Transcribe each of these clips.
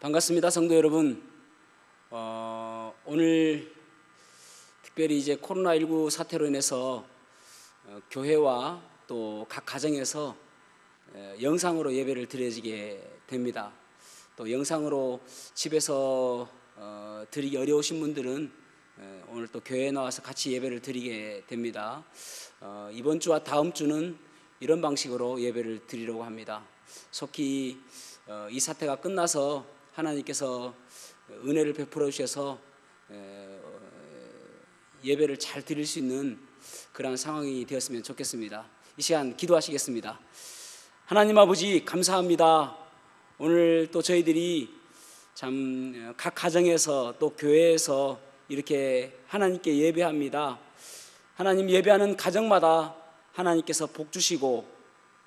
반갑습니다, 성도 여러분. 오늘 특별히 이제 코로나19 사태로 인해서 교회와 또 각 가정에서 영상으로 예배를 드려지게 됩니다. 또 영상으로 집에서 드리기 어려우신 분들은 오늘 또 교회에 나와서 같이 예배를 드리게 됩니다. 이번 주와 다음 주는 이런 방식으로 예배를 드리려고 합니다. 속히 이 사태가 끝나서 하나님께서 은혜를 베풀어 주셔서 예배를 잘 드릴 수 있는 그런 상황이 되었으면 좋겠습니다. 이 시간 기도하시겠습니다. 하나님 아버지, 감사합니다. 오늘 또 저희들이 참 각 가정에서 또 교회에서 이렇게 하나님께 예배합니다. 하나님, 예배하는 가정마다 하나님께서 복 주시고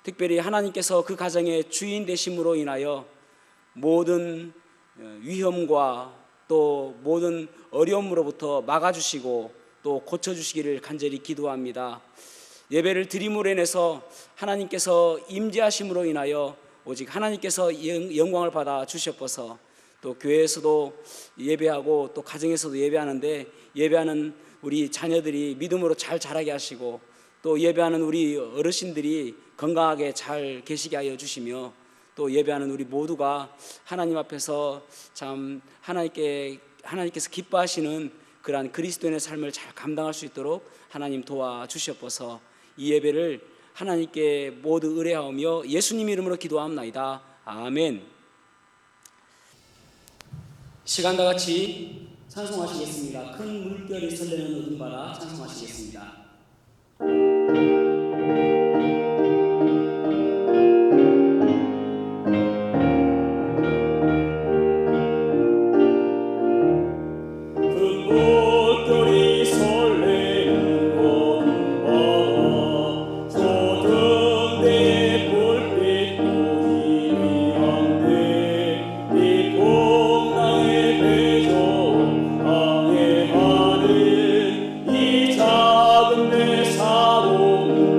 특별히 하나님께서 그 가정의 주인 되심으로 인하여 모든 위험과 또 모든 어려움으로부터 막아주시고 또 고쳐주시기를 간절히 기도합니다. 예배를 드림으로 인해서 하나님께서 임재하심으로 인하여 오직 하나님께서 영광을 받아 주셨어서 또 교회에서도 예배하고 또 가정에서도 예배하는데 예배하는 우리 자녀들이 믿음으로 잘 자라게 하시고 또 예배하는 우리 어르신들이 건강하게 잘 계시게 하여 주시며 또 예배하는 우리 모두가 하나님 앞에서 참 하나님께서 기뻐하시는 그러한 그리스도인의 삶을 잘 감당할 수 있도록 하나님 도와주시옵소서. 이 예배를 하나님께 모두 의뢰하오며 예수님 이름으로 기도합나이다. 아멘. 시간 다 같이 찬송하시겠습니다. 큰 물결이 설레는 어둠바다 찬송하시겠습니다. 이 작은 내 사랑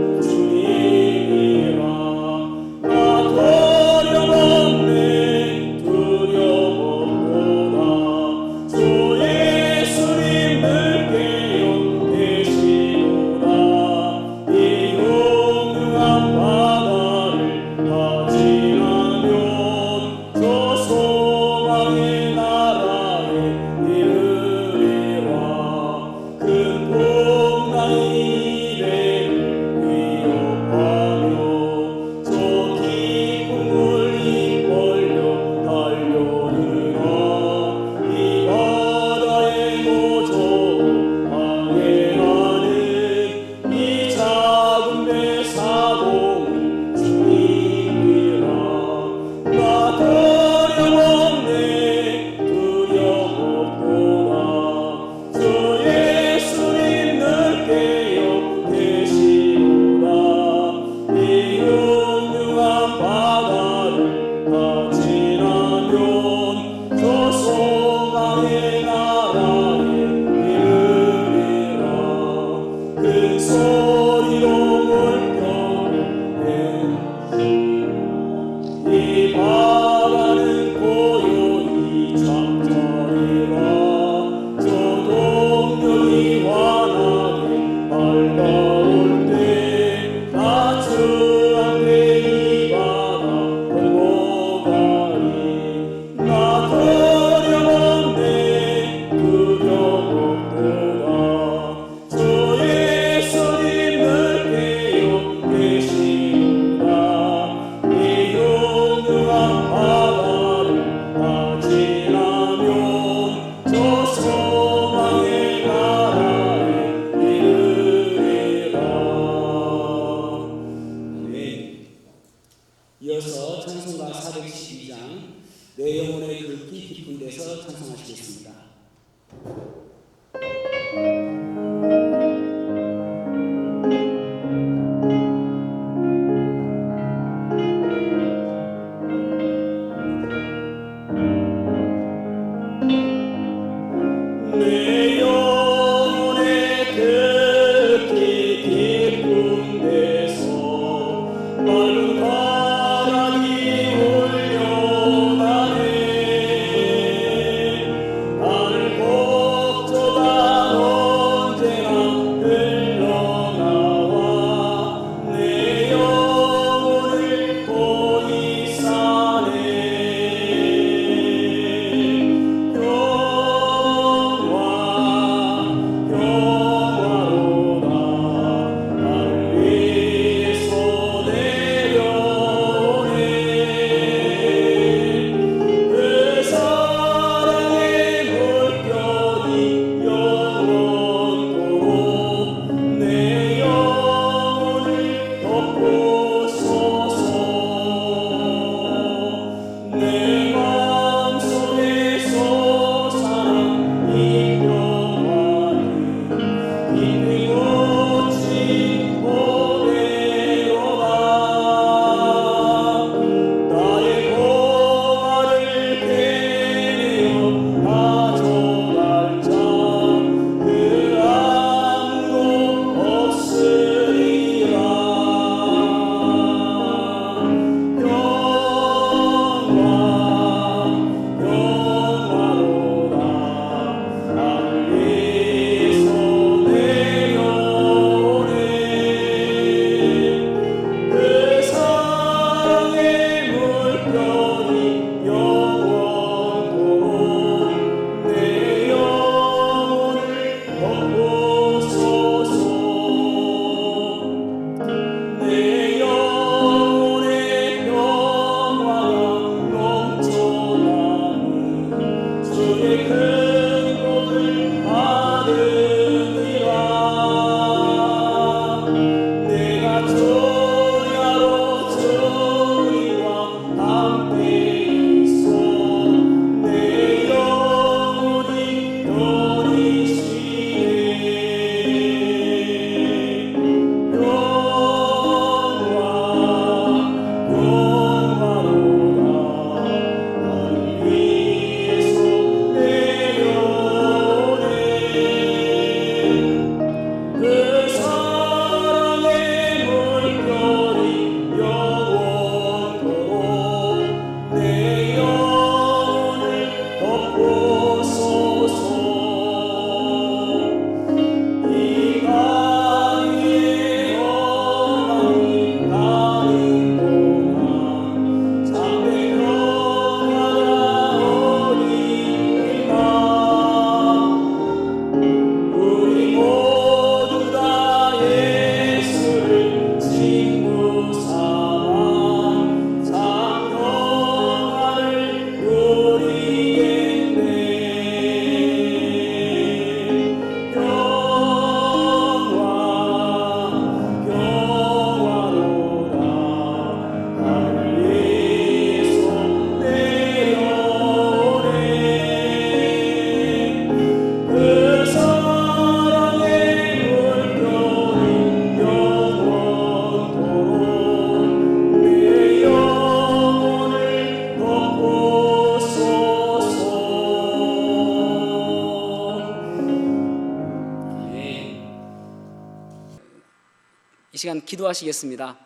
이 시간 기도하시겠습니다.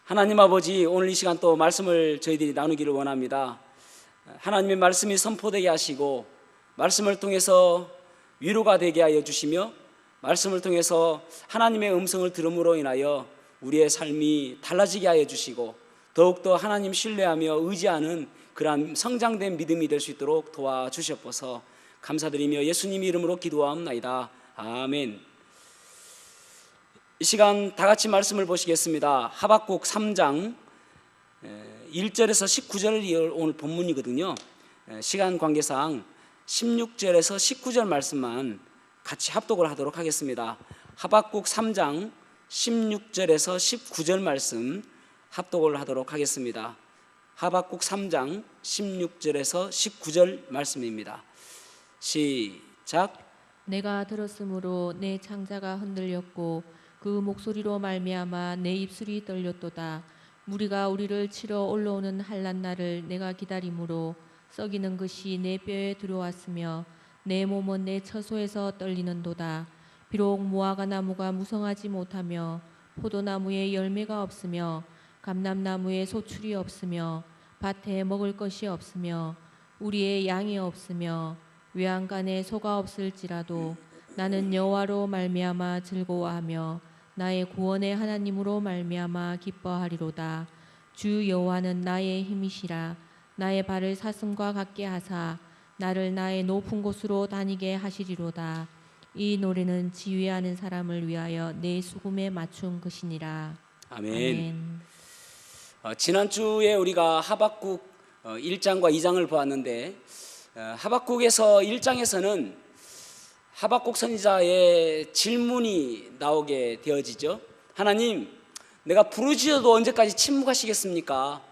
하나님 아버지, 오늘 이 시간 또 말씀을 저희들이 나누기를 원합니다. 하나님의 말씀이 선포되게 하시고 말씀을 통해서 위로가 되게 하여 주시며 말씀을 통해서 하나님의 음성을 들음으로 인하여 우리의 삶이 달라지게 하여 주시고 더욱더 하나님 신뢰하며 의지하는 그러한 성장된 믿음이 될 수 있도록 도와주시옵소서. 감사드리며 예수님 이름으로 기도하옵나이다. 아멘. 이 시간 다 같이 말씀을 보시겠습니다. 하박국 3장 1절에서 19절이 오늘 본문이거든요. 시간 관계상 16절에서 19절 말씀만 같이 합독을 하도록 하겠습니다. 하박국 3장 16절에서 19절 말씀 합독을 하도록 하겠습니다. 하박국 3장 16절에서 19절 말씀입니다. 시작. 내가 들었으므로 내 창자가 흔들렸고 그 목소리로 말미암아 내 입술이 떨렸도다. 무리가 우리를 치러 올라오는 한란 날을 내가 기다림으로 썩이는 것이 내 뼈에 들어왔으며 내 몸은 내 처소에서 떨리는도다. 비록 무화과 나무가 무성하지 못하며 포도나무에 열매가 없으며 감람나무에 소출이 없으며 밭에 먹을 것이 없으며 우리의 양이 없으며 외양간에 소가 없을지라도 나는 여호와로 말미암아 즐거워하며 나의 구원의 하나님으로 말미암아 기뻐하리로다. 주 여호와는 나의 힘이시라. 나의 발을 사슴과 같게 하사 나를 나의 높은 곳으로 다니게 하시리로다. 이 노래는 지휘하는 사람을 위하여 내 수금에 맞춘 것이니라. 아멘. 지난주에 우리가 하박국 1장과 2장을 보았는데 하박국에서 1장에서는 하박국 선지자의 질문이 나오게 되어지죠. 하나님, 내가 부르짖어도 언제까지 침묵하시겠습니까?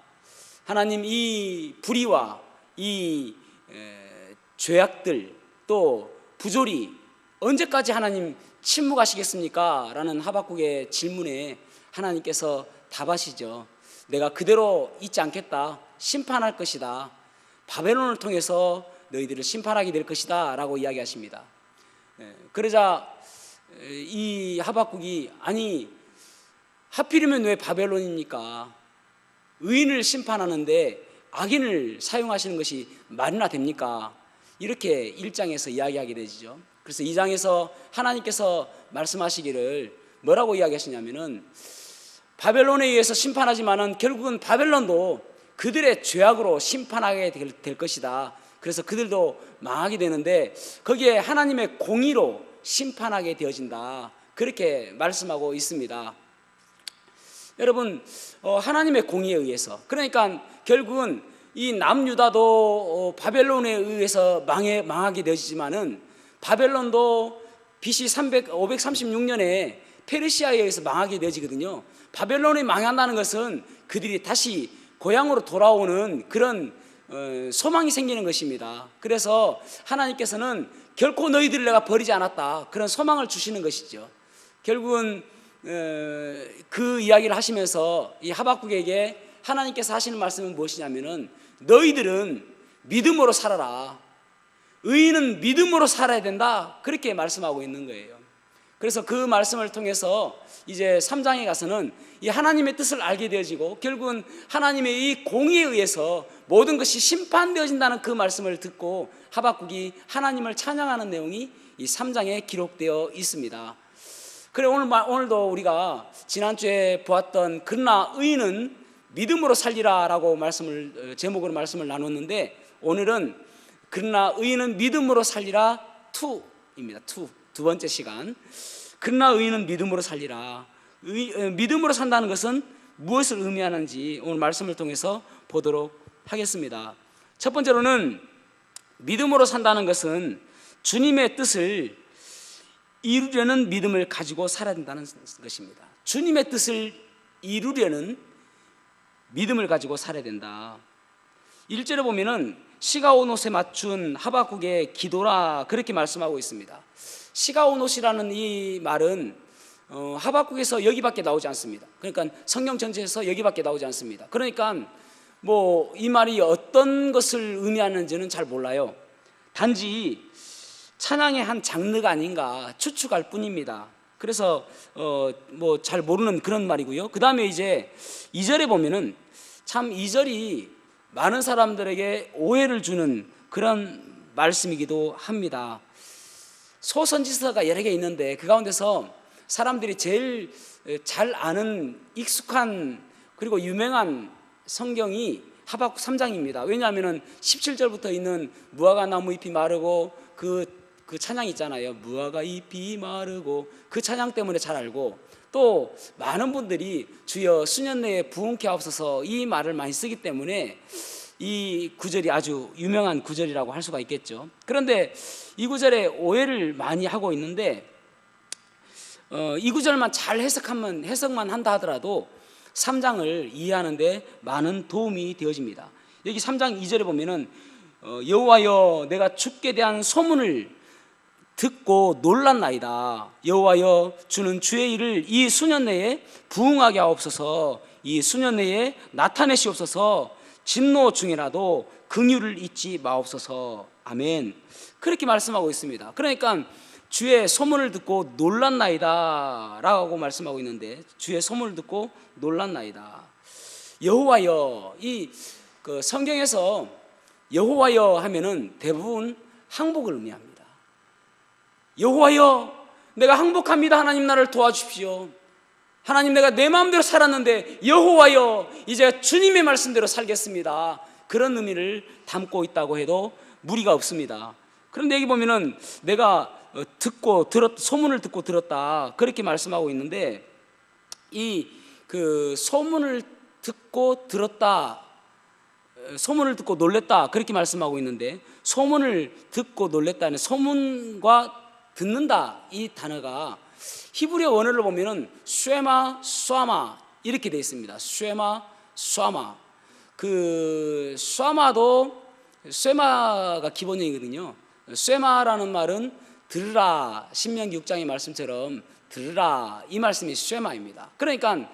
하나님, 이 불의와 이 죄악들 또 부조리 언제까지 하나님 침묵하시겠습니까? 라는 하박국의 질문에 하나님께서 답하시죠. 내가 그대로 있지 않겠다. 심판할 것이다. 바벨론을 통해서 너희들을 심판하게 될 것이다 라고 이야기하십니다. 그러자 이 하박국이 아니 하필이면 왜 바벨론입니까? 의인을 심판하는데 악인을 사용하시는 것이 말이나 됩니까? 이렇게 1장에서 이야기하게 되죠. 그래서 2장에서 하나님께서 말씀하시기를 뭐라고 이야기하시냐면은 바벨론에 의해서 심판하지만은 결국은 바벨론도 그들의 죄악으로 심판하게 될 것이다. 그래서 그들도 망하게 되는데 거기에 하나님의 공의로 심판하게 되어진다. 그렇게 말씀하고 있습니다. 여러분, 하나님의 공의에 의해서, 그러니까 결국은 이 남유다도 바벨론에 의해서 망하게 되어지지만은 바벨론도 BC 536년에 페르시아에 의해서 망하게 되어지거든요. 바벨론이 망한다는 것은 그들이 다시 고향으로 돌아오는 그런 소망이 생기는 것입니다. 그래서 하나님께서는 결코 너희들을 내가 버리지 않았다, 그런 소망을 주시는 것이죠. 결국은 그 이야기를 하시면서 이 하박국에게 하나님께서 하시는 말씀은 무엇이냐면은 너희들은 믿음으로 살아라. 의인은 믿음으로 살아야 된다. 그렇게 말씀하고 있는 거예요. 그래서 그 말씀을 통해서 이제 3장에 가서는 이 하나님의 뜻을 알게 되어지고 결국은 하나님의 이 공의에 의해서 모든 것이 심판되어진다는 그 말씀을 듣고 하박국이 하나님을 찬양하는 내용이 이 3장에 기록되어 있습니다. 그래 오늘도 우리가 지난주에 보았던 그러나 의인은 믿음으로 살리라 라고 제목으로 말씀을 나눴는데 오늘은 그러나 의인은 믿음으로 살리라 2입니다. 두 번째 시간. 그러나 의인은 믿음으로 살리라. 믿음으로 산다는 것은 무엇을 의미하는지 오늘 말씀을 통해서 보도록 하겠습니다. 첫 번째로는 믿음으로 산다는 것은 주님의 뜻을 이루려는 믿음을 가지고 살아야 된다는 것입니다. 주님의 뜻을 이루려는 믿음을 가지고 살아야 된다. 1절에 보면은 시가 온 옷에 맞춘 하박국의 기도라 그렇게 말씀하고 있습니다. 시가 온 옷이라는 이 말은 하박국에서 여기밖에 나오지 않습니다. 그러니까 성경 전체에서 여기밖에 나오지 않습니다. 그러니까 뭐 이 말이 어떤 것을 의미하는지는 잘 몰라요. 단지 찬양의 한 장르가 아닌가 추측할 뿐입니다. 그래서 뭐 잘 모르는 그런 말이고요. 그 다음에 이제 2절에 보면은 참 2절이 많은 사람들에게 오해를 주는 그런 말씀이기도 합니다. 소선지서가 여러 개 있는데 그 가운데서 사람들이 제일 잘 아는 익숙한 그리고 유명한 성경이 하박국 3장입니다. 왜냐하면 17절부터 있는 무화과 나무 잎이 마르고 그 찬양 있잖아요. 무화과 잎이 마르고 그 찬양 때문에 잘 알고, 또 많은 분들이 주여 수년 내에 부흥케 하옵소서 이 말을 많이 쓰기 때문에 이 구절이 아주 유명한 구절이라고 할 수가 있겠죠. 그런데 이 구절에 오해를 많이 하고 있는데 이 구절만 잘 해석만 한다 하더라도 3장을 이해하는 데 많은 도움이 되어집니다. 여기 3장 2절에 보면은 여호와여 내가 주께 대한 소문을 듣고 놀랐나이다. 여호와여 주는 주의 일을 이 수년 내에 부응하게 하옵소서. 이 수년 내에 나타내시옵소서. 진노 중이라도 긍휼을 잊지 마옵소서. 아멘. 그렇게 말씀하고 있습니다. 그러니까 주의 소문을 듣고 놀랐나이다 라고 말씀하고 있는데, 주의 소문을 듣고 놀랐나이다. 여호와여, 그 성경에서 여호와여 하면은 대부분 항복을 의미합니다. 여호와여 내가 항복합니다. 하나님 나를 도와주십시오. 하나님 내가 내 마음대로 살았는데 여호와여 이제 주님의 말씀대로 살겠습니다. 그런 의미를 담고 있다고 해도 무리가 없습니다. 그런데 여기 보면은 내가 소문을 듣고 들었다 그렇게 말씀하고 있는데, 이 그 소문을 듣고 들었다, 소문을 듣고 놀랬다 그렇게 말씀하고 있는데, 소문을 듣고 놀랬다는 소문과 듣는다 이 단어가 히브리어 원어를 보면은 쉐마 쏴마 이렇게 되어 있습니다. 쉐마 쏴마. 그 쉐마가 기본형이거든요. 쉐마라는 말은 들으라, 신명기 6장의 말씀처럼 들으라 이 말씀이 쉐마입니다. 그러니까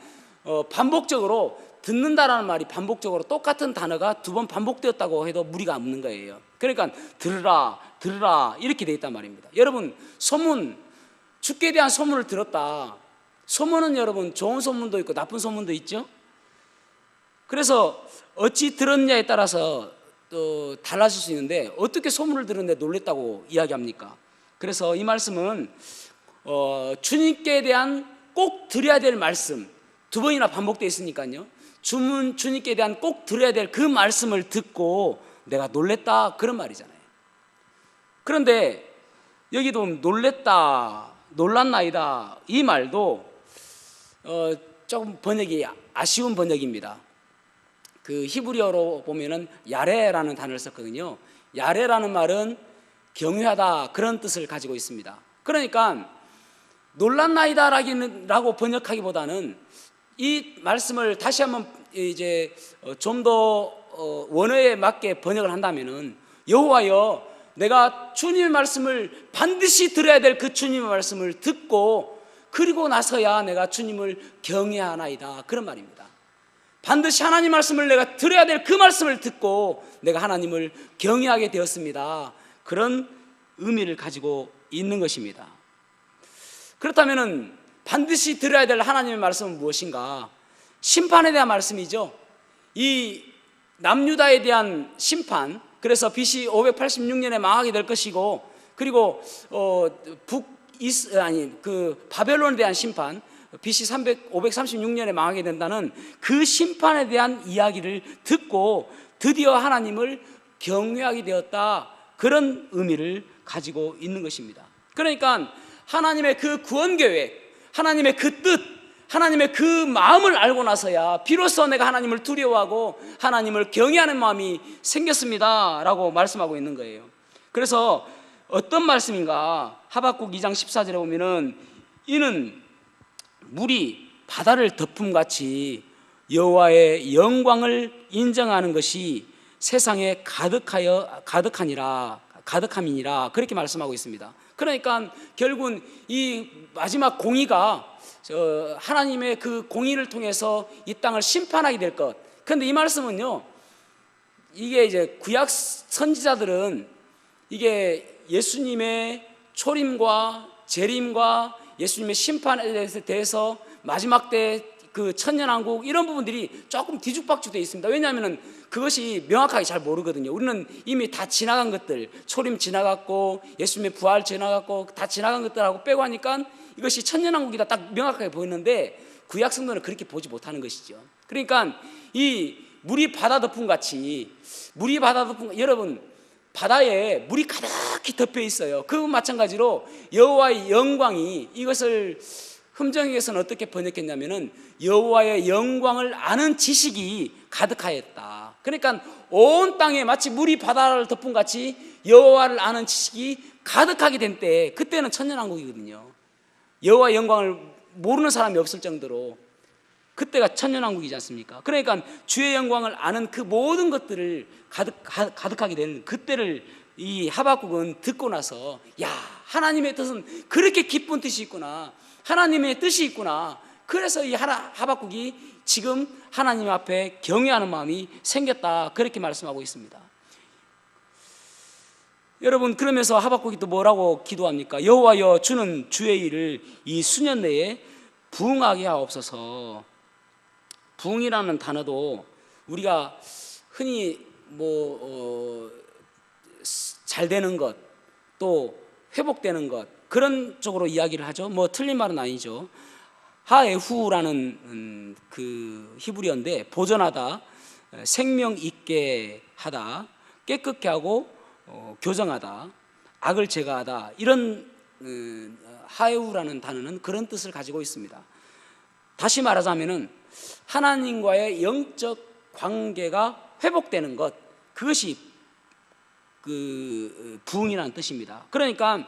반복적으로 듣는다라는 말이 반복적으로 똑같은 단어가 두 번 반복되었다고 해도 무리가 없는 거예요. 그러니까 들으라 이렇게 되어 있단 말입니다. 여러분, 소문, 주께 대한 소문을 들었다. 소문은 여러분 좋은 소문도 있고 나쁜 소문도 있죠. 그래서 어찌 들었냐에 따라서 또 달라질 수 있는데, 어떻게 소문을 들었는데 놀랬다고 이야기합니까? 그래서 이 말씀은 주님께 대한 꼭 드려야 될 말씀, 두 번이나 반복되어 있으니까요. 주님께 대한 꼭 드려야 될 그 말씀을 듣고 내가 놀랬다 그런 말이잖아요. 그런데 여기도 놀랬다, 놀랐나이다 이 말도 조금 번역이 아쉬운 번역입니다. 그 히브리어로 보면은 야레라는 단어를 썼거든요. 야레라는 말은 경외하다 그런 뜻을 가지고 있습니다. 그러니까 놀랐나이다라고 번역하기보다는 이 말씀을 다시 한번 이제 좀 더 원어에 맞게 번역을 한다면은 여호와여 내가 주님의 말씀을 반드시 들어야 될 그 주님의 말씀을 듣고 그리고 나서야 내가 주님을 경외하나이다 그런 말입니다. 반드시 하나님 말씀을 내가 들어야 될 그 말씀을 듣고 내가 하나님을 경외하게 되었습니다. 그런 의미를 가지고 있는 것입니다. 그렇다면 반드시 들어야 될 하나님의 말씀은 무엇인가? 심판에 대한 말씀이죠. 이 남유다에 대한 심판, 그래서 BC 586년에 망하게 될 것이고, 그리고 바벨론에 대한 심판, BC 536년에 망하게 된다는 그 심판에 대한 이야기를 듣고 드디어 하나님을 경외하게 되었다 그런 의미를 가지고 있는 것입니다. 그러니까 하나님의 그 구원 계획, 하나님의 그 뜻, 하나님의 그 마음을 알고 나서야 비로소 내가 하나님을 두려워하고 하나님을 경외하는 마음이 생겼습니다 라고 말씀하고 있는 거예요. 그래서 어떤 말씀인가? 하박국 2장 14절에 보면은 이는 물이 바다를 덮음같이 여호와의 영광을 인정하는 것이 세상에 가득함이니라 그렇게 말씀하고 있습니다. 그러니까 결국은 이 마지막 공의가 하나님의 그 공의를 통해서 이 땅을 심판하게 될 것. 그런데 이 말씀은요, 이게 이제 구약 선지자들은 이게 예수님의 초림과 재림과 예수님의 심판에 대해서 마지막 때 그 천년왕국 이런 부분들이 조금 뒤죽박죽되어 있습니다. 왜냐하면 그것이 명확하게 잘 모르거든요. 우리는 이미 다 지나간 것들, 초림 지나갔고 예수님의 부활 지나갔고 다 지나간 것들하고 빼고 하니까 이것이 천년왕국이다 딱 명확하게 보이는데 구약 성도는 그렇게 보지 못하는 것이죠. 그러니까 이 물이 바다 덮음 같이 여러분 바다에 물이 가득히 덮여 있어요. 그 마찬가지로 여호와의 영광이 이것을 흠정에서는 어떻게 번역했냐면은 여호와의 영광을 아는 지식이 가득하였다. 그러니까 온 땅에 마치 물이 바다를 덮은 같이 여호와를 아는 지식이 가득하게 된 때 그때는 천년왕국이거든요. 여호와의 영광을 모르는 사람이 없을 정도로 그때가 천년왕국이지 않습니까? 그러니까 주의 영광을 아는 그 모든 것들을 가득하게 되는 그때를 이 하박국은 듣고 나서 야, 하나님의 뜻은 그렇게 기쁜 뜻이 있구나. 하나님의 뜻이 있구나. 그래서 이 하박국이 지금 하나님 앞에 경외하는 마음이 생겼다. 그렇게 말씀하고 있습니다. 여러분, 그러면서 하박국이 또 뭐라고 기도합니까? 여호와여, 주는 주의 일을 이 수년 내에 부응하게 하옵소서. 부응이라는 단어도 우리가 흔히 잘 되는 것, 또 회복되는 것, 그런 쪽으로 이야기를 하죠. 틀린 말은 아니죠. 하에후라는 그 히브리어인데 보존하다, 생명 있게 하다, 깨끗게 하고 교정하다, 악을 제거하다, 이런 하에후라는 단어는 그런 뜻을 가지고 있습니다. 다시 말하자면은 하나님과의 영적 관계가 회복되는 것, 그것이 그 부흥이라는 뜻입니다. 그러니까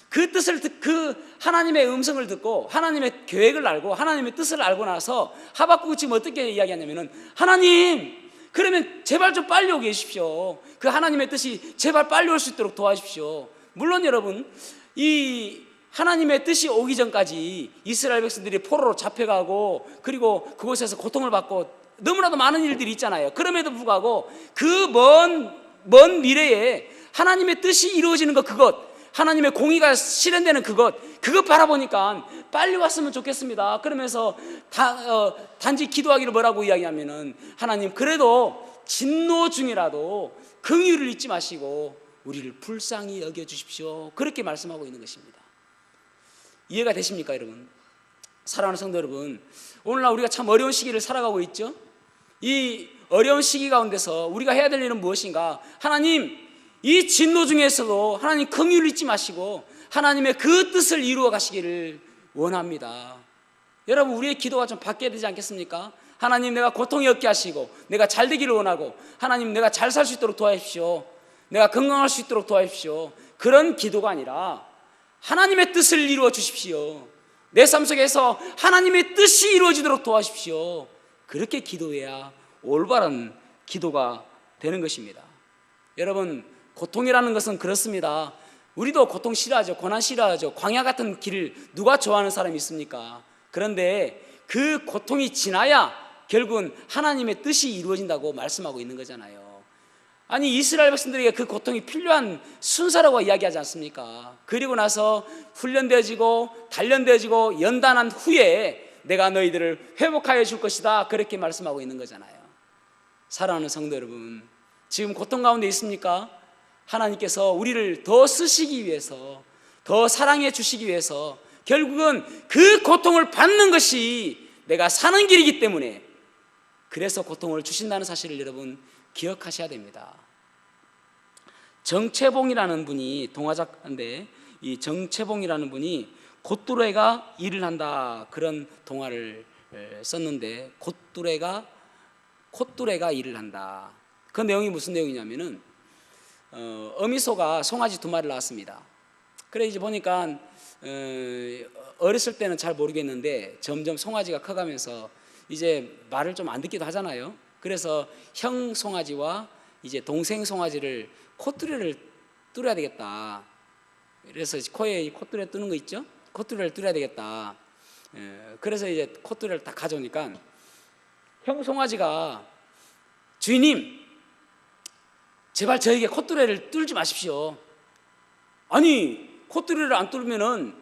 그 뜻을 그 하나님의 음성을 듣고 하나님의 계획을 알고 하나님의 뜻을 알고 나서 하박국이 지금 어떻게 이야기하냐면은 하나님, 그러면 제발 좀 빨리 오게 해주십시오. 그 하나님의 뜻이 제발 빨리 올 수 있도록 도와주십시오. 물론 여러분, 이 하나님의 뜻이 오기 전까지 이스라엘 백성들이 포로로 잡혀가고 그리고 그곳에서 고통을 받고 너무나도 많은 일들이 있잖아요. 그럼에도 불구하고 그 먼 미래에 하나님의 뜻이 이루어지는 것, 그것, 하나님의 공의가 실현되는 그것 바라보니까 빨리 왔으면 좋겠습니다. 그러면서 단지 기도하기를 뭐라고 이야기하면은 하나님, 그래도 진노 중이라도 긍휼을 잊지 마시고 우리를 불쌍히 여겨주십시오. 그렇게 말씀하고 있는 것입니다. 이해가 되십니까, 여러분? 사랑하는 성도 여러분, 오늘날 우리가 참 어려운 시기를 살아가고 있죠. 이 어려운 시기 가운데서 우리가 해야 될 일은 무엇인가? 하나님, 이 진노 중에서도 하나님 긍휼을 잊지 마시고 하나님의 그 뜻을 이루어 가시기를 원합니다. 여러분, 우리의 기도가 좀 바뀌어야 되지 않겠습니까? 하나님, 내가 고통이 없게 하시고 내가 잘 되기를 원하고 하나님, 내가 잘 살 수 있도록 도와주십시오. 내가 건강할 수 있도록 도와주십시오. 그런 기도가 아니라 하나님의 뜻을 이루어 주십시오. 내 삶 속에서 하나님의 뜻이 이루어지도록 도와주십시오. 그렇게 기도해야 올바른 기도가 되는 것입니다. 여러분, 고통이라는 것은 그렇습니다. 우리도 고통 싫어하죠. 고난 싫어하죠. 광야 같은 길을 누가 좋아하는 사람이 있습니까? 그런데 그 고통이 지나야 결국은 하나님의 뜻이 이루어진다고 말씀하고 있는 거잖아요. 아니, 이스라엘 백성들에게 그 고통이 필요한 순서라고 이야기하지 않습니까? 그리고 나서 훈련되어지고 단련되어지고 연단한 후에 내가 너희들을 회복하여 줄 것이다, 그렇게 말씀하고 있는 거잖아요. 사랑하는 성도 여러분, 지금 고통 가운데 있습니까? 하나님께서 우리를 더 쓰시기 위해서, 더 사랑해 주시기 위해서 결국은 그 고통을 받는 것이 내가 사는 길이기 때문에, 그래서 고통을 주신다는 사실을 여러분 기억하셔야 됩니다. 정채봉이라는 분이 동화작가인데, 이 정채봉이라는 분이 콧뚜레가 일을 한다, 그런 동화를 썼는데, 콧뚜레가 일을 한다. 그 내용이 무슨 내용이냐면은 어미소가 송아지 2마리를 낳았습니다. 그래 이제 보니까 어렸을 때는 잘 모르겠는데 점점 송아지가 커가면서 이제 말을 좀 안 듣기도 하잖아요. 그래서 형 송아지와 이제 동생 송아지를 콧뚜레를 뚫어야 되겠다. 그래서 코에 콧뚜레 뚫는 거 있죠? 콧뚜레를 뚫어야 되겠다. 그래서 이제 콧뚜레를 딱 가져오니까 형 송아지가, 주인님, 제발 저에게 콧뚜레를 뚫지 마십시오. 아니, 콧뚜레를 안 뚫으면은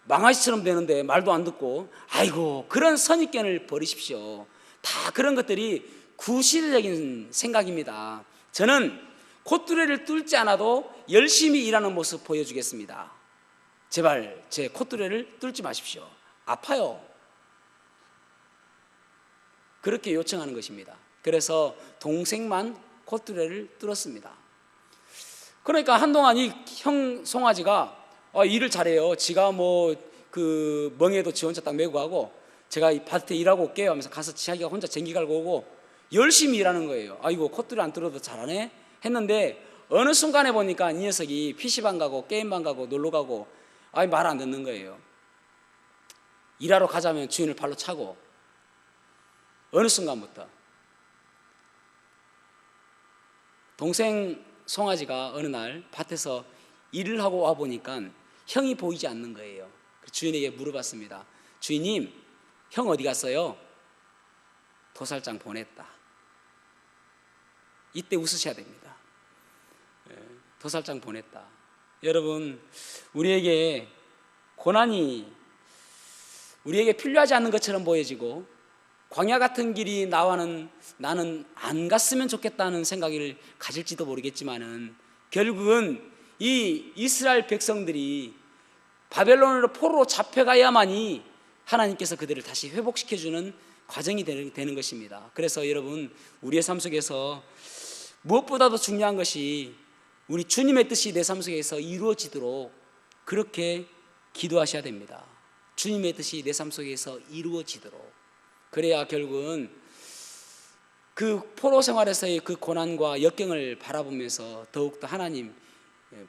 망아지처럼 되는데 말도 안 듣고, 아이고, 그런 선입견을 버리십시오. 다 그런 것들이 구시대적인 생각입니다. 저는 콧뚜레를 뚫지 않아도 열심히 일하는 모습 보여주겠습니다. 제발 제 콧뚜레를 뚫지 마십시오. 아파요. 그렇게 요청하는 것입니다. 그래서 동생만 콧뚜레를 뚫었습니다. 그러니까 한동안 이 형 송아지가 일을 잘해요. 지가 그 멍에도 지 혼자 딱 메고 가고, 제가 이 밭에 일하고 올게요 하면서 가서 자기가 혼자 쟁기 갈고 오고 열심히 일하는 거예요. 아이고, 콧뚜레 안 뚫어도 잘하네 했는데, 어느 순간에 보니까 이 녀석이 PC방 가고 게임방 가고 놀러 가고 말 안 듣는 거예요. 일하러 가자면 주인을 발로 차고, 어느 순간부터 동생 송아지가 어느 날 밭에서 일을 하고 와 보니까 형이 보이지 않는 거예요. 주인에게 물어봤습니다. 주인님, 형 어디 갔어요? 도살장 보냈다. 이때 웃으셔야 됩니다. 도살장 보냈다. 여러분, 우리에게 고난이 우리에게 필요하지 않는 것처럼 보여지고, 광야 같은 길이 나는 안 갔으면 좋겠다는 생각을 가질지도 모르겠지만은, 결국은 이 이스라엘 백성들이 바벨론으로 포로로 잡혀가야만이 하나님께서 그들을 다시 회복시켜주는 과정이 되는 것입니다. 그래서 여러분, 우리의 삶 속에서 무엇보다도 중요한 것이 우리 주님의 뜻이 내 삶 속에서 이루어지도록 그렇게 기도하셔야 됩니다. 주님의 뜻이 내 삶 속에서 이루어지도록. 그래야 결국은 그 포로 생활에서의 그 고난과 역경을 바라보면서 더욱더 하나님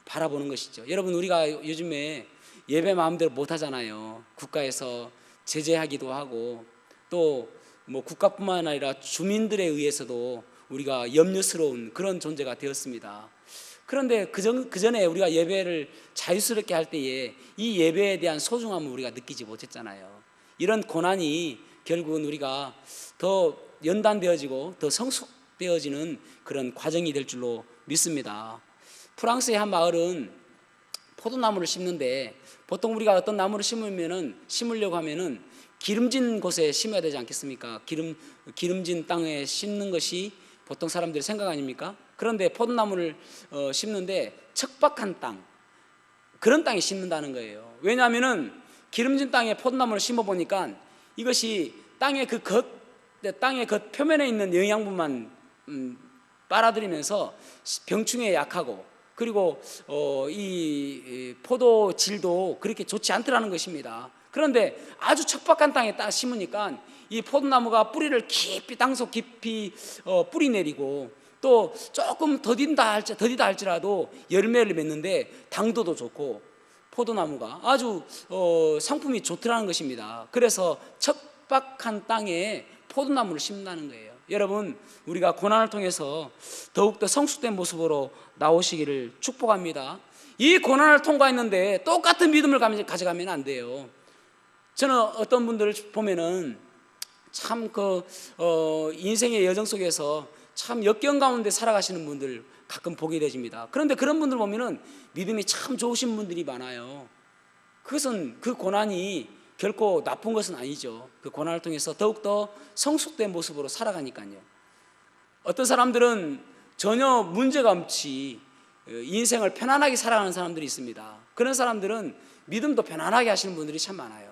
바라보는 것이죠. 여러분, 우리가 요즘에 예배 마음대로 못 하잖아요. 국가에서 제재하기도 하고, 또 국가뿐만 아니라 주민들에 의해서도 우리가 염려스러운 그런 존재가 되었습니다. 그런데 그 전에 우리가 예배를 자유스럽게 할 때에 이 예배에 대한 소중함을 우리가 느끼지 못했잖아요. 이런 고난이 결국은 우리가 더 연단되어지고 더 성숙되어지는 그런 과정이 될 줄로 믿습니다. 프랑스의 한 마을은 포도나무를 심는데, 보통 우리가 어떤 나무를 심으려고 하면은 기름진 곳에 심어야 되지 않겠습니까? 기름진 땅에 심는 것이 보통 사람들의 생각 아닙니까? 그런데 포도나무를 심는데 척박한 땅, 그런 땅에 심는다는 거예요. 왜냐하면은 기름진 땅에 포도나무를 심어 보니까 이것이 땅의 겉 표면에 있는 영양분만 빨아들이면서 병충해에 약하고, 그리고 이 포도 질도 그렇게 좋지 않더라는 것입니다. 그런데 아주 척박한 땅에 딱 심으니까 이 포도나무가 뿌리를 땅속 깊이 뿌리 내리고, 또 조금 더디다 할지라도 열매를 맺는데 당도도 좋고, 포도나무가 아주 상품이 좋더라는 것입니다. 그래서 척박한 땅에 포도나무를 심는다는 거예요. 여러분, 우리가 고난을 통해서 더욱더 성숙된 모습으로 나오시기를 축복합니다. 이 고난을 통과했는데 똑같은 믿음을 가져가면 안 돼요. 저는 어떤 분들을 보면은 참 인생의 여정 속에서 참 역경 가운데 살아가시는 분들 가끔 보게 되집니다. 그런데 그런 분들 보면은 믿음이 참 좋으신 분들이 많아요. 그것은 그 고난이 결코 나쁜 것은 아니죠. 그 고난을 통해서 더욱더 성숙된 모습으로 살아가니까요. 어떤 사람들은 전혀 문제가 없이 인생을 편안하게 살아가는 사람들이 있습니다. 그런 사람들은 믿음도 편안하게 하시는 분들이 참 많아요.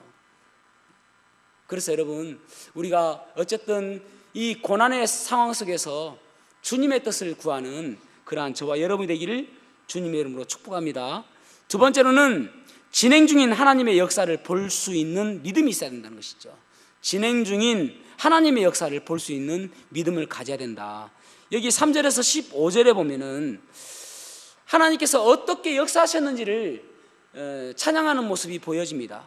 그래서 여러분, 우리가 어쨌든 이 고난의 상황 속에서 주님의 뜻을 구하는 그러한 저와 여러분이 되기를 주님의 이름으로 축복합니다. 두 번째로는 진행 중인 하나님의 역사를 볼 수 있는 믿음이 있어야 된다는 것이죠. 진행 중인 하나님의 역사를 볼 수 있는 믿음을 가져야 된다. 여기 3절에서 15절에 보면은 하나님께서 어떻게 역사하셨는지를 찬양하는 모습이 보여집니다.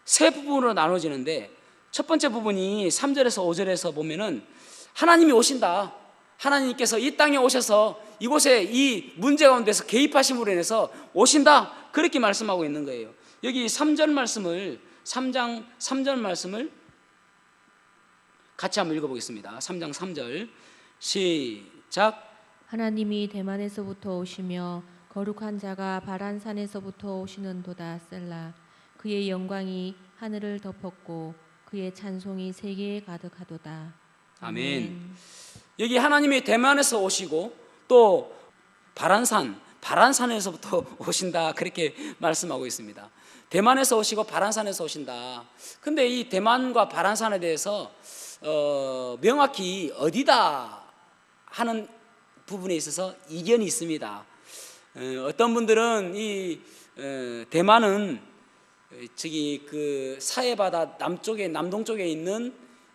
세 부분으로 나눠지는데, 첫 번째 부분이 3절에서 5절에서 보면은 하나님이 오신다. 하나님께서 이 땅에 오셔서 이곳에 이 문제 가운데서 개입하심으로 인해서 오신다. 그렇게 말씀하고 있는 거예요. 여기 3절 말씀을 3장 3절 말씀을 같이 한번 읽어보겠습니다. 3장 3절 시작. 하나님이 대만에서부터 오시며 거룩한 자가 바란산에서부터 오시는도다. 셀라. 그의 영광이 하늘을 덮었고 그의 찬송이 세계에 가득하도다. 아멘. 여기 하나님이 대만에서 오시고 또 바란산에서부터 오신다, 그렇게 말씀하고 있습니다. 대만에서 오시고 바란산에서 오신다. 근데 이 대만과 바란산에 대해서 명확히 어디다 하는 부분에 있어서 이견이 있습니다. 어떤 분들은 이 대만은 저기 그 사해바다 남동쪽에 있는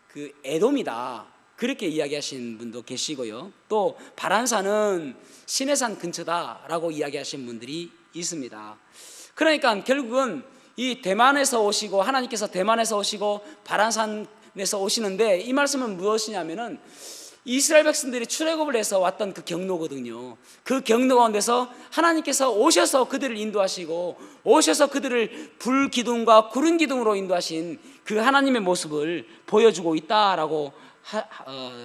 그 에돔이다, 그렇게 이야기하신 분도 계시고요. 또 바란산은 시내산 근처다라고 이야기하신 분들이 있습니다. 그러니까 결국은 이 대만에서 오시고, 하나님께서 대만에서 오시고 바란산에서 오시는데, 이 말씀은 무엇이냐면은 이스라엘 백성들이 출애굽을 해서 왔던 그 경로거든요. 그 경로 가운데서 하나님께서 오셔서 그들을 인도하시고, 오셔서 그들을 불 기둥과 구름 기둥으로 인도하신 그 하나님의 모습을 보여주고 있다라고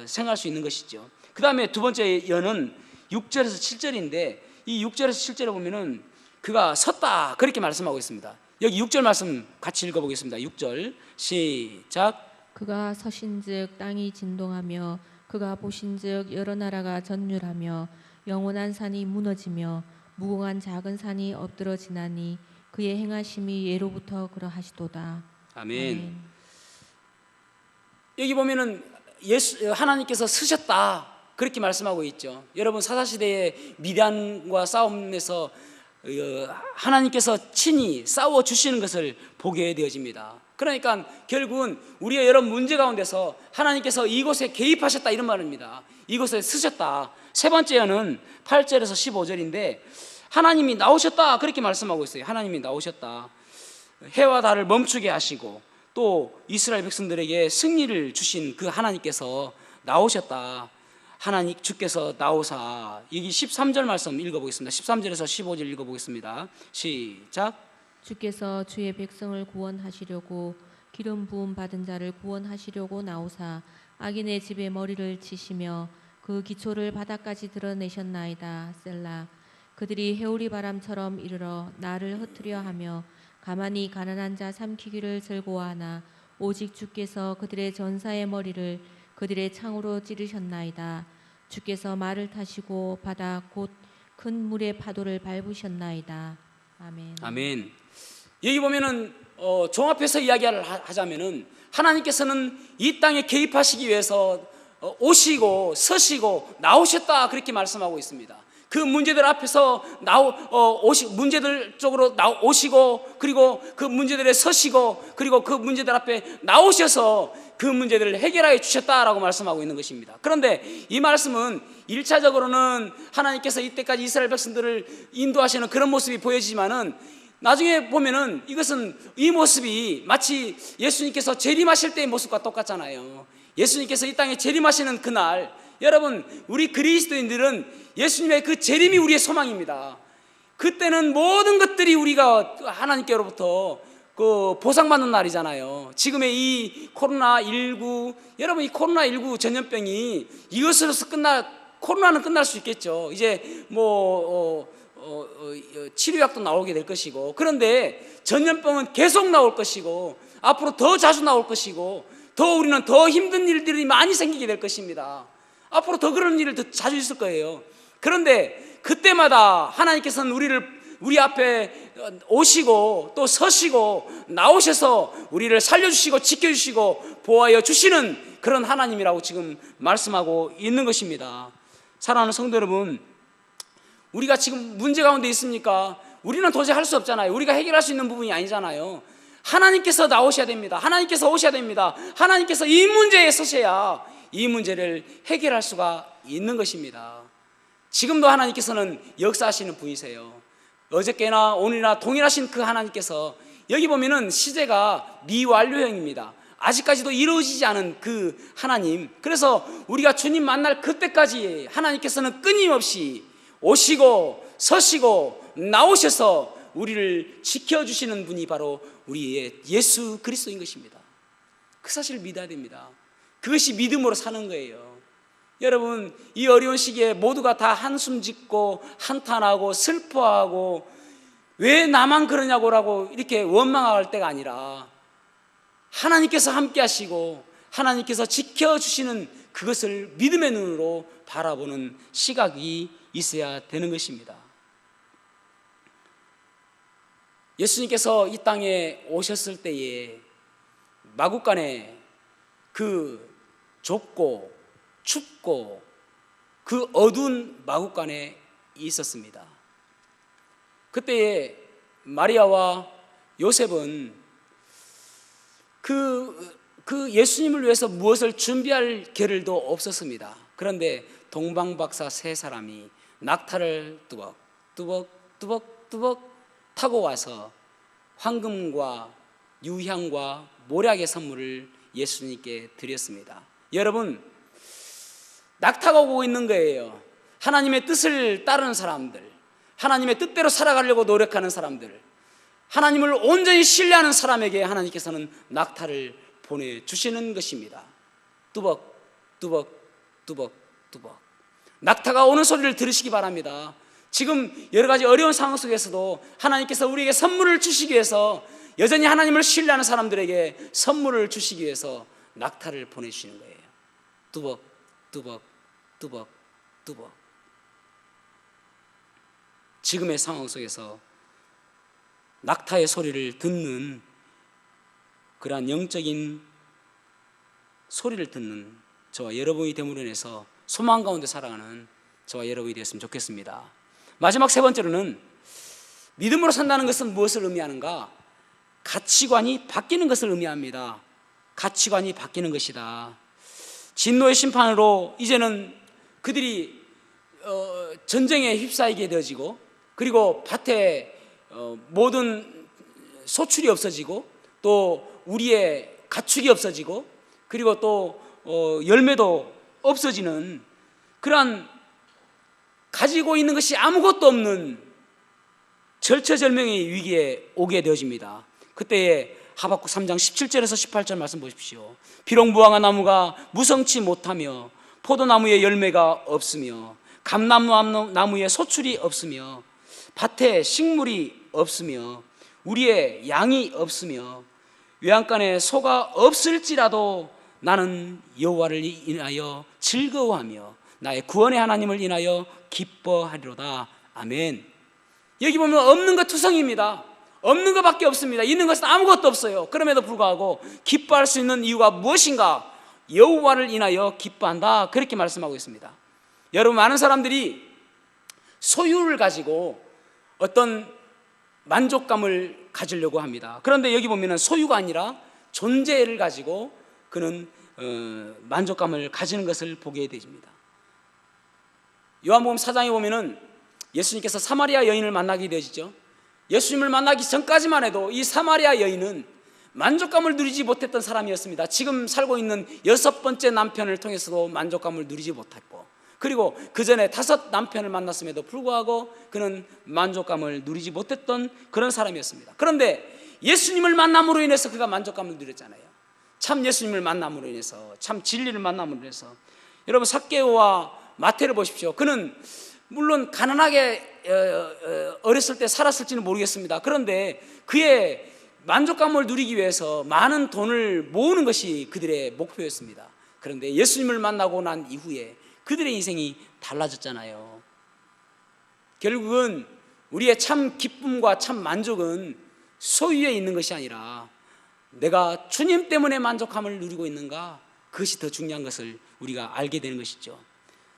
생각할 수 있는 것이죠. 그 다음에 두 번째 예는 6절에서 7절인데, 이 6절에서 7절에 보면은 그가 섰다, 그렇게 말씀하고 있습니다. 여기 6절 말씀 같이 읽어보겠습니다. 6절 시작. 그가 서신즉 땅이 진동하며 그가 보신즉 여러 나라가 전율하며 영원한 산이 무너지며 무궁한 작은 산이 엎드러지나니 그의 행하심이 예로부터 그러하시도다. 아멘. 여기 보면은 하나님께서 쓰셨다, 그렇게 말씀하고 있죠. 여러분, 사사시대의 미디안과 싸움에서 하나님께서 친히 싸워 주시는 것을 보게 되어집니다. 그러니까 결국은 우리의 여러 문제 가운데서 하나님께서 이곳에 개입하셨다, 이런 말입니다. 이곳에 쓰셨다. 세 번째는 8절에서 15절인데 하나님이 나오셨다, 그렇게 말씀하고 있어요. 하나님이 나오셨다. 해와 달을 멈추게 하시고 또 이스라엘 백성들에게 승리를 주신 그 하나님께서 나오셨다. 하나님 주께서 나오사. 여기 13절 말씀 읽어보겠습니다. 13절에서 15절 읽어보겠습니다. 시작. 주께서 주의 백성을 구원하시려고 기름 부음 받은 자를 구원하시려고 나오사 악인의 집에 머리를 치시며 그 기초를 바닥까지 드러내셨나이다. 셀라. 그들이 해오리 바람처럼 이르러 나를 흩으려 하며 가만히 가난한 자 삼키기를 즐거워하나 오직 주께서 그들의 전사의 머리를 그들의 창으로 찌르셨나이다. 주께서 말을 타시고 바다 곧 큰 물의 파도를 밟으셨나이다. 아멘. 아멘. 여기 보면은 종합해서 이야기를 하자면은 하나님께서는 이 땅에 개입하시기 위해서 오시고 서시고 나오셨다, 그렇게 말씀하고 있습니다. 그 문제들 앞에서 문제들 쪽으로 오시고, 그리고 그 문제들에 서시고, 그리고 그 문제들 앞에 나오셔서 그 문제들을 해결하여 주셨다라고 말씀하고 있는 것입니다. 그런데 이 말씀은 1차적으로는 하나님께서 이때까지 이스라엘 백성들을 인도하시는 그런 모습이 보여지지만은 나중에 보면은 이 모습이 마치 예수님께서 재림하실 때의 모습과 똑같잖아요. 예수님께서 이 땅에 재림하시는 그날, 여러분, 우리 그리스도인들은 예수님의 그 재림이 우리의 소망입니다. 그때는 모든 것들이 우리가 하나님께로부터 그 보상받는 날이잖아요. 지금의 이 코로나19, 여러분, 이 코로나19 전염병이 이것으로서 코로나는 끝날 수 있겠죠. 이제 치료약도 나오게 될 것이고, 그런데 전염병은 계속 나올 것이고 앞으로 더 자주 나올 것이고 우리는 더 힘든 일들이 많이 생기게 될 것입니다. 앞으로 더 그런 일을 더 자주 있을 거예요. 그런데 그때마다 하나님께서는 우리 앞에 오시고 또 서시고 나오셔서 우리를 살려주시고 지켜주시고 보호하여 주시는 그런 하나님이라고 지금 말씀하고 있는 것입니다. 사랑하는 성도 여러분, 우리가 지금 문제 가운데 있습니까? 우리는 도저히 할 수 없잖아요. 우리가 해결할 수 있는 부분이 아니잖아요. 하나님께서 나오셔야 됩니다. 하나님께서 오셔야 됩니다. 하나님께서 이 문제에 서셔야 이 문제를 해결할 수가 있는 것입니다. 지금도 하나님께서는 역사하시는 분이세요. 어저께나 오늘이나 동일하신 그 하나님께서, 여기 보면은 시제가 미완료형입니다. 아직까지도 이루어지지 않은 그 하나님. 그래서 우리가 주님 만날 그때까지 하나님께서는 끊임없이 오시고 서시고 나오셔서 우리를 지켜주시는 분이 바로 우리의 예수 그리스도인 것입니다. 그 사실을 믿어야 됩니다. 그것이 믿음으로 사는 거예요. 여러분, 이 어려운 시기에 모두가 다 한숨 짓고 한탄하고 슬퍼하고 왜 나만 그러냐고라고 이렇게 원망할 때가 아니라 하나님께서 함께 하시고 하나님께서 지켜주시는 그것을 믿음의 눈으로 바라보는 시각이 있어야 되는 것입니다. 예수님께서 이 땅에 오셨을 때에 마국간에 그 좁고 춥고 그 어두운 마국간에 있었습니다. 그때에 마리아와 요셉은 그 예수님을 위해서 무엇을 준비할 겨를도 없었습니다. 그런데 동방박사 세 사람이 낙타를 뚜벅 타고 와서 황금과 유향과 몰약의 선물을 예수님께 드렸습니다. 여러분, 낙타가 오고 있는 거예요. 하나님의 뜻을 따르는 사람들, 하나님의 뜻대로 살아가려고 노력하는 사람들, 하나님을 온전히 신뢰하는 사람에게 하나님께서는 낙타를 보내주시는 것입니다. 뚜벅 낙타가 오는 소리를 들으시기 바랍니다. 지금 여러 가지 어려운 상황 속에서도 하나님께서 우리에게 선물을 주시기 위해서, 여전히 하나님을 신뢰하는 사람들에게 선물을 주시기 위해서 낙타를 보내주시는 거예요. 뚜벅. 지금의 상황 속에서 낙타의 소리를 듣는, 그러한 영적인 소리를 듣는 저와 여러분이 됨으로 인해서 소망 가운데 살아가는 저와 여러분이 되었으면 좋겠습니다. 마지막 세 번째로는, 믿음으로 산다는 것은 무엇을 의미하는가? 가치관이 바뀌는 것을 의미합니다. 가치관이 바뀌는 것이다. 진노의 심판으로 이제는 그들이 전쟁에 휩싸이게 되어지고, 그리고 밭에 모든 소출이 없어지고, 또 우리의 가축이 없어지고, 그리고 또 열매도 없어지는 그러한 가지고 있는 것이 아무것도 없는 절체절명의 위기에 오게 되어집니다. 그때에 하박국 3장 17절에서 18절 말씀 보십시오. 비록 무화과 나무가 무성치 못하며 포도나무에 열매가 없으며 감나무에 소출이 없으며 밭에 식물이 없으며 우리의 양이 없으며 외양간에 소가 없을지라도 나는 여호와를 인하여 즐거워하며 나의 구원의 하나님을 인하여 기뻐하리로다. 아멘. 여기 보면 없는 것 투성입니다. 없는 것밖에 없습니다. 있는 것은 아무것도 없어요. 그럼에도 불구하고 기뻐할 수 있는 이유가 무엇인가? 여호와를 인하여 기뻐한다, 그렇게 말씀하고 있습니다. 여러분, 많은 사람들이 소유를 가지고 어떤 만족감을 가지려고 합니다. 그런데 여기 보면 소유가 아니라 존재를 가지고 그는 만족감을 가지는 것을 보게 되십니다. 요한복음 4장에 보면은 예수님께서 사마리아 여인을 만나게 되어지죠. 예수님을 만나기 전까지만 해도 이 사마리아 여인은 만족감을 누리지 못했던 사람이었습니다. 지금 살고 있는 6번째 남편을 통해서도 만족감을 누리지 못했고, 그리고 그 전에 5 남편을 만났음에도 불구하고 그는 만족감을 누리지 못했던 그런 사람이었습니다. 그런데 예수님을 만남으로 인해서 그가 만족감을 누렸잖아요. 참 예수님을 만남으로 인해서, 참 진리를 만남으로 인해서. 여러분, 삭개오와 마태를 보십시오. 그는 물론 가난하게 어렸을 때 살았을지는 모르겠습니다. 그런데 그의 만족감을 누리기 위해서 많은 돈을 모으는 것이 그들의 목표였습니다. 그런데 예수님을 만나고 난 이후에 그들의 인생이 달라졌잖아요. 결국은 우리의 참 기쁨과 참 만족은 소유에 있는 것이 아니라 내가 주님 때문에 만족함을 누리고 있는가, 그것이 더 중요한 것을 우리가 알게 되는 것이죠.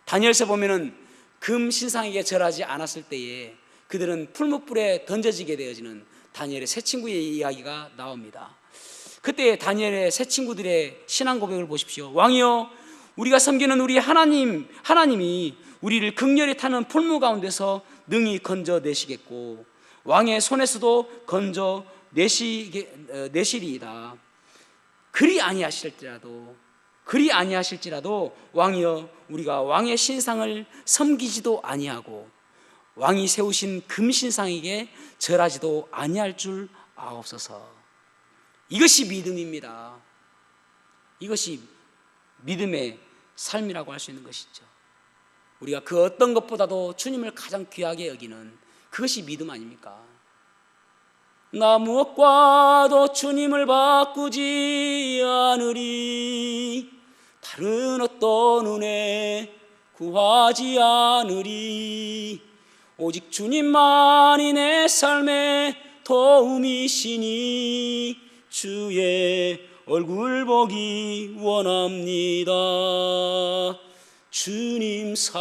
다니엘서 보면은 금 신상에게 절하지 않았을 때에 그들은 풀무불에 던져지게 되어지는 다니엘의 세 친구의 이야기가 나옵니다. 그때 다니엘의 세 친구들의 신앙 고백을 보십시오. 왕이여, 우리가 섬기는 우리 하나님이 우리를 극렬히 타는 풀무 가운데서 능히 건져내시겠고 왕의 손에서도 건져내시리이다. 그리 아니하실지라도 왕이여, 우리가 왕의 신상을 섬기지도 아니하고 왕이 세우신 금신상에게 절하지도 아니할 줄 아옵소서. 이것이 믿음입니다. 이것이 믿음의 삶이라고 할 수 있는 것이죠. 우리가 그 어떤 것보다도 주님을 가장 귀하게 여기는 그것이 믿음 아닙니까? 나 무엇과도 주님을 바꾸지 않으리. 다른 어떤 은혜 구하지 않으리. 오직 주님만이 내 삶의 도움이시니 주의 얼굴 보기 원합니다. 주님 사랑해요.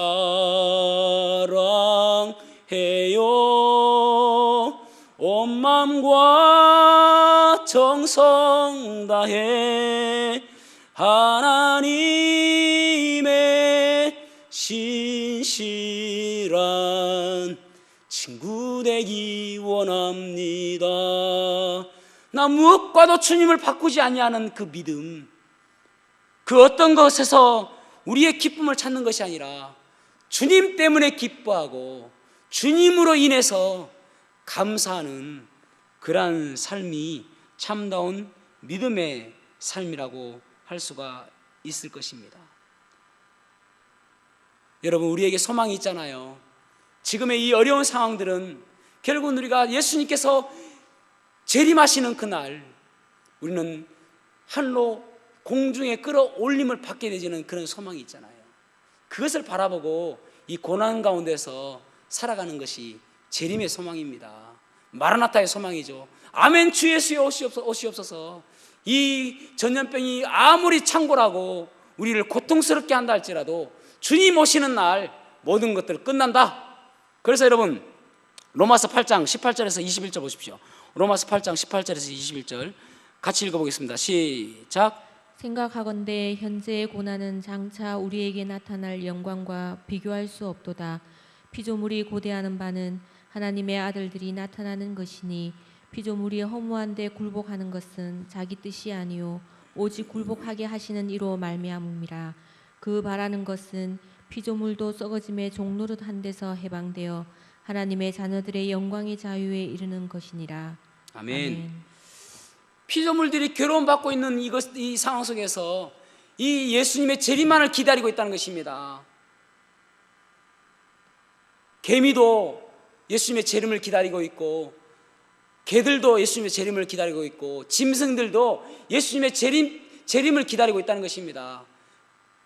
온 마음과 정성 다해 하나님의 신실한 친구 되기 원합니다. 나 무엇과도 주님을 바꾸지 아니하는 그 믿음, 그 어떤 것에서 우리의 기쁨을 찾는 것이 아니라 주님 때문에 기뻐하고 주님으로 인해서 감사하는 그러한 삶이 참다운 믿음의 삶이라고 할 수가 있을 것입니다. 여러분, 우리에게 소망이 있잖아요. 지금의 이 어려운 상황들은 결국은 우리가 예수님께서 재림하시는 그날 우리는 하늘로 공중에 끌어올림을 받게 되지는 그런 소망이 있잖아요. 그것을 바라보고 이 고난 가운데서 살아가는 것이 재림의 소망입니다. 마라나타의 소망이죠. 아멘 주 예수여 오시옵소서. 이 전염병이 아무리 창궐하고 우리를 고통스럽게 한다 할지라도 주님 오시는 날 모든 것들 끝난다. 그래서 여러분, 로마서 8장 18절에서 21절 보십시오. 로마서 8장 18절에서 21절 같이 읽어보겠습니다. 시작. 생각하건대 현재의 고난은 장차 우리에게 나타날 영광과 비교할 수 없도다. 피조물이 고대하는 바는 하나님의 아들들이 나타나는 것이니 피조물이 허무한데 굴복하는 것은 자기 뜻이 아니요 오직 굴복하게 하시는 이로 말미암음이라. 그 바라는 것은 피조물도 썩어짐의 종노릇한 데서 해방되어 하나님의 자녀들의 영광의 자유에 이르는 것이니라. 아멘. 피조물들이 괴로움받고 있는 이 상황 속에서 이 예수님의 재림만을 기다리고 있다는 것입니다. 개미도 예수님의 재림을 기다리고 있고, 개들도 예수님의 재림을 기다리고 있고, 짐승들도 예수님의 재림을 기다리고 있다는 것입니다.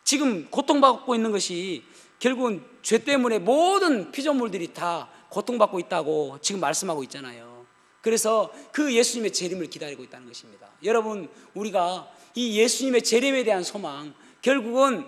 지금 고통받고 있는 것이 결국은 죄 때문에 모든 피조물들이 다 고통받고 있다고 지금 말씀하고 있잖아요. 그래서 그 예수님의 재림을 기다리고 있다는 것입니다. 여러분, 우리가 이 예수님의 재림에 대한 소망, 결국은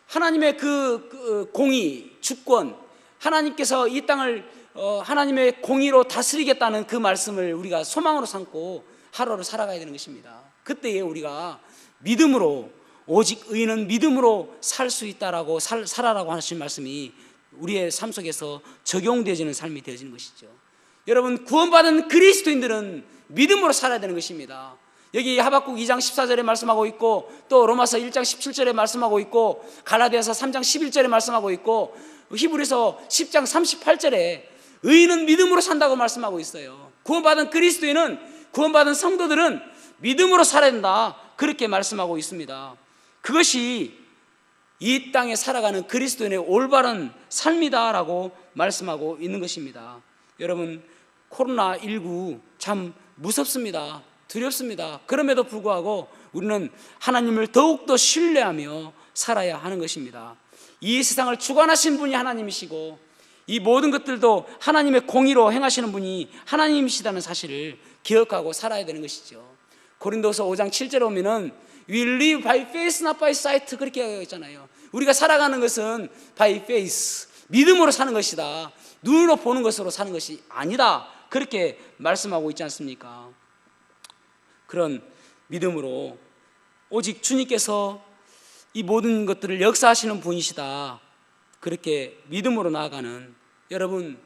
하나님의 그 공의, 주권, 하나님께서 이 땅을 하나님의 공의로 다스리겠다는 그 말씀을 우리가 소망으로 삼고 하루를 살아가야 되는 것입니다. 그때에 우리가 믿음으로, 오직 의인은 믿음으로 살 수 있다라고 살아라고 하신 말씀이 우리의 삶 속에서 적용되어지는 삶이 되어지는 것이죠. 여러분, 구원받은 그리스도인들은 믿음으로 살아야 되는 것입니다. 여기 하박국 2장 14절에 말씀하고 있고, 또 로마서 1장 17절에 말씀하고 있고, 갈라디아서 3장 11절에 말씀하고 있고, 히브리서 10장 38절에 의인은 믿음으로 산다고 말씀하고 있어요. 구원받은 그리스도인은, 구원받은 성도들은 믿음으로 살아야 된다, 그렇게 말씀하고 있습니다. 그것이 이 땅에 살아가는 그리스도인의 올바른 삶이다라고 말씀하고 있는 것입니다. 여러분, 코로나19 참 무섭습니다. 두렵습니다. 그럼에도 불구하고 우리는 하나님을 더욱더 신뢰하며 살아야 하는 것입니다. 이 세상을 주관하신 분이 하나님이시고, 이 모든 것들도 하나님의 공의로 행하시는 분이 하나님이시다는 사실을 기억하고 살아야 되는 것이죠. 고린도서 5장 7절에 보면은 We live by faith not by sight, 그렇게 하고 있잖아요. 우리가 살아가는 것은 by faith, 믿음으로 사는 것이다, 눈으로 보는 것으로 사는 것이 아니다, 그렇게 말씀하고 있지 않습니까? 그런 믿음으로 오직 주님께서 이 모든 것들을 역사하시는 분이시다, 그렇게 믿음으로 나아가는, 여러분,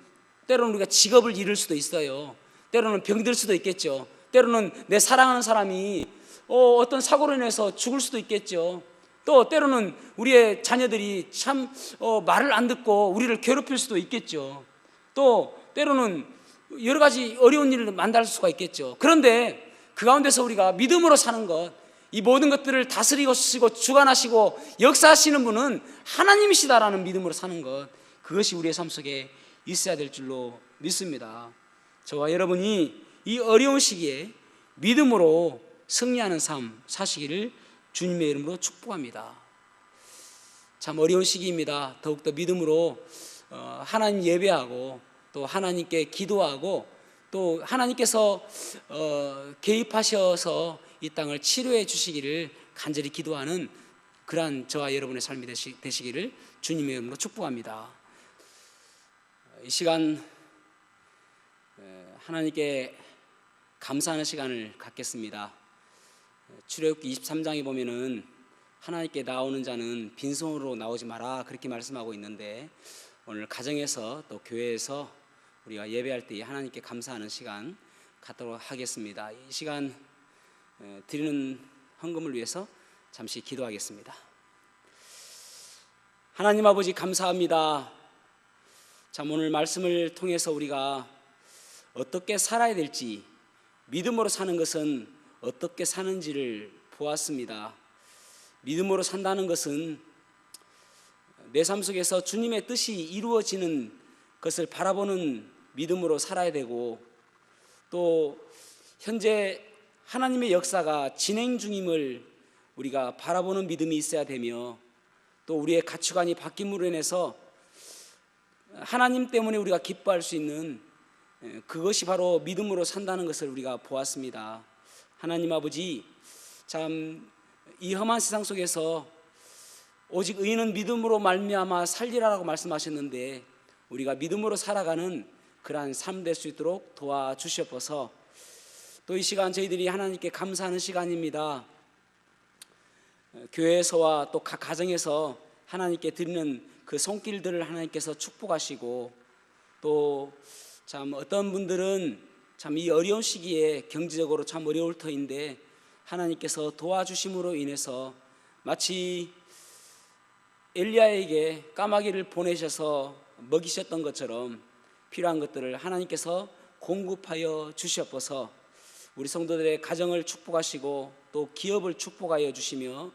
때로는 우리가 직업을 잃을 수도 있어요. 때로는 병들 수도 있겠죠. 때로는 내 사랑하는 사람이 어떤 사고로 인해서 죽을 수도 있겠죠. 또 때로는 우리의 자녀들이 참 말을 안 듣고 우리를 괴롭힐 수도 있겠죠. 또 때로는 여러 가지 어려운 일을 만날 수가 있겠죠. 그런데 그 가운데서 우리가 믿음으로 사는 것, 이 모든 것들을 다스리시고 주관하시고 역사하시는 분은 하나님이시다라는 믿음으로 사는 것, 그것이 우리의 삶 속에 있어야 될 줄로 믿습니다. 저와 여러분이 이 어려운 시기에 믿음으로 승리하는 삶 사시기를 주님의 이름으로 축복합니다. 참 어려운 시기입니다. 더욱더 믿음으로 하나님 예배하고 또 하나님께 기도하고 또 하나님께서 개입하셔서 이 땅을 치료해 주시기를 간절히 기도하는 그러한 저와 여러분의 삶이 되시기를 주님의 이름으로 축복합니다. 이 시간 하나님께 감사하는 시간을 갖겠습니다. 출애굽기 23장에 보면은 하나님께 나오는 자는 빈손으로 나오지 마라 그렇게 말씀하고 있는데, 오늘 가정에서 또 교회에서 우리가 예배할 때 하나님께 감사하는 시간 갖도록 하겠습니다. 이 시간 드리는 헌금을 위해서 잠시 기도하겠습니다. 하나님 아버지 감사합니다. 참 오늘 말씀을 통해서 우리가 어떻게 살아야 될지, 믿음으로 사는 것은 어떻게 사는지를 보았습니다. 믿음으로 산다는 것은 내 삶 속에서 주님의 뜻이 이루어지는 것을 바라보는 믿음으로 살아야 되고, 또 현재 하나님의 역사가 진행 중임을 우리가 바라보는 믿음이 있어야 되며, 또 우리의 가치관이 바뀜으로 인해서 하나님 때문에 우리가 기뻐할 수 있는 그것이 바로 믿음으로 산다는 것을 우리가 보았습니다. 하나님 아버지, 참 이 험한 세상 속에서 오직 의인은 믿음으로 말미암아 살리라라고 말씀하셨는데, 우리가 믿음으로 살아가는 그러한 삶 될 수 있도록 도와주시옵소서. 또 이 시간 저희들이 하나님께 감사하는 시간입니다. 교회에서와 또 각 가정에서 하나님께 드리는 그 손길들을 하나님께서 축복하시고, 또 참 어떤 분들은 참 이 어려운 시기에 경제적으로 참 어려울 터인데 하나님께서 도와주심으로 인해서 마치 엘리야에게 까마귀를 보내셔서 먹이셨던 것처럼 필요한 것들을 하나님께서 공급하여 주시옵소서. 우리 성도들의 가정을 축복하시고 또 기업을 축복하여 주시며,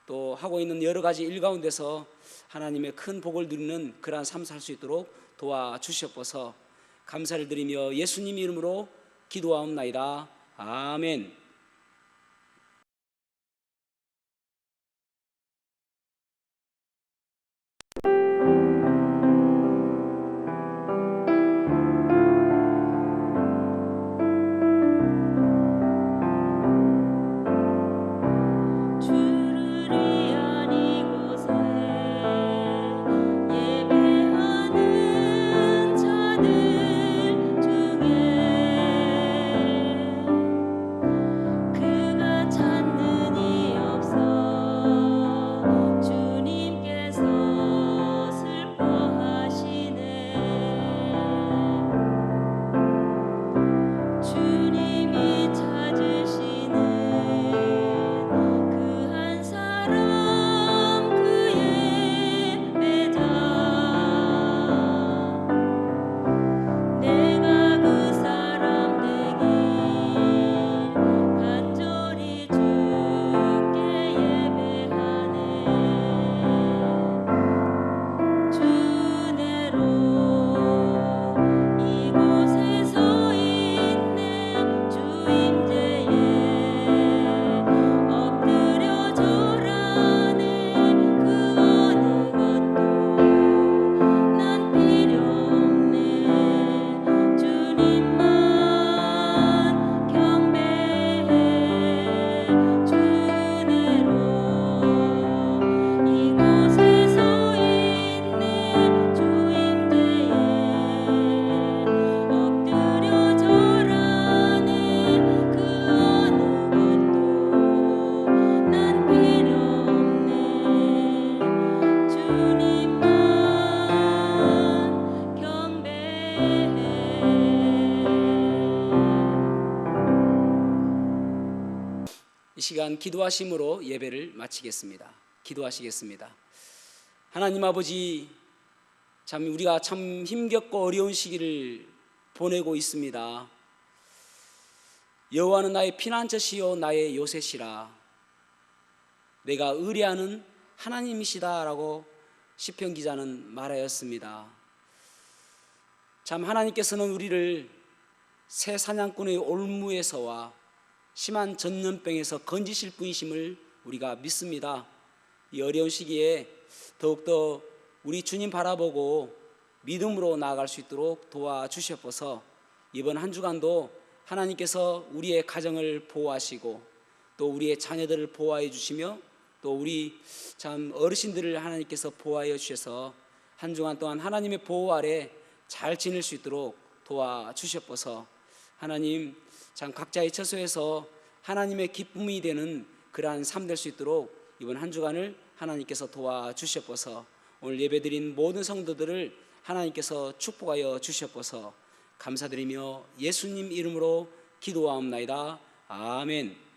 또 하고 있는 여러 가지 일 가운데서 하나님의 큰 복을 누리는 그러한 삶 살 수 있도록 도와주시옵소서. 감사를 드리며 예수님 이름으로 기도하옵나이다. 아멘. 이 시간 기도하심으로 예배를 마치겠습니다. 기도하시겠습니다. 하나님 아버지, 참 우리가 참 힘겹고 어려운 시기를 보내고 있습니다. 여호와는 나의 피난처시요 나의 요새시라, 내가 의뢰하는 하나님이시다라고 시편 기자는 말하였습니다. 참 하나님께서는 우리를 새 사냥꾼의 올무에서와 심한 전염병에서 건지실 분이심을 우리가 믿습니다. 이 어려운 시기에 더욱더 우리 주님 바라보고 믿음으로 나아갈 수 있도록 도와주시옵소서. 이번 한 주간도 하나님께서 우리의 가정을 보호하시고 또 우리의 자녀들을 보호하여 주시며 또 우리 참 어르신들을 하나님께서 보호하여 주셔서 한 주간 동안 하나님의 보호 아래 잘 지낼 수 있도록 도와주시옵소서. 하나님 참 각자의 처소에서 하나님의 기쁨이 되는 그러한 삶 될 수 있도록 이번 한 주간을 하나님께서 도와주시옵소서. 오늘 예배드린 모든 성도들을 하나님께서 축복하여 주시옵소서. 감사드리며 예수님 이름으로 기도하옵나이다. 아멘.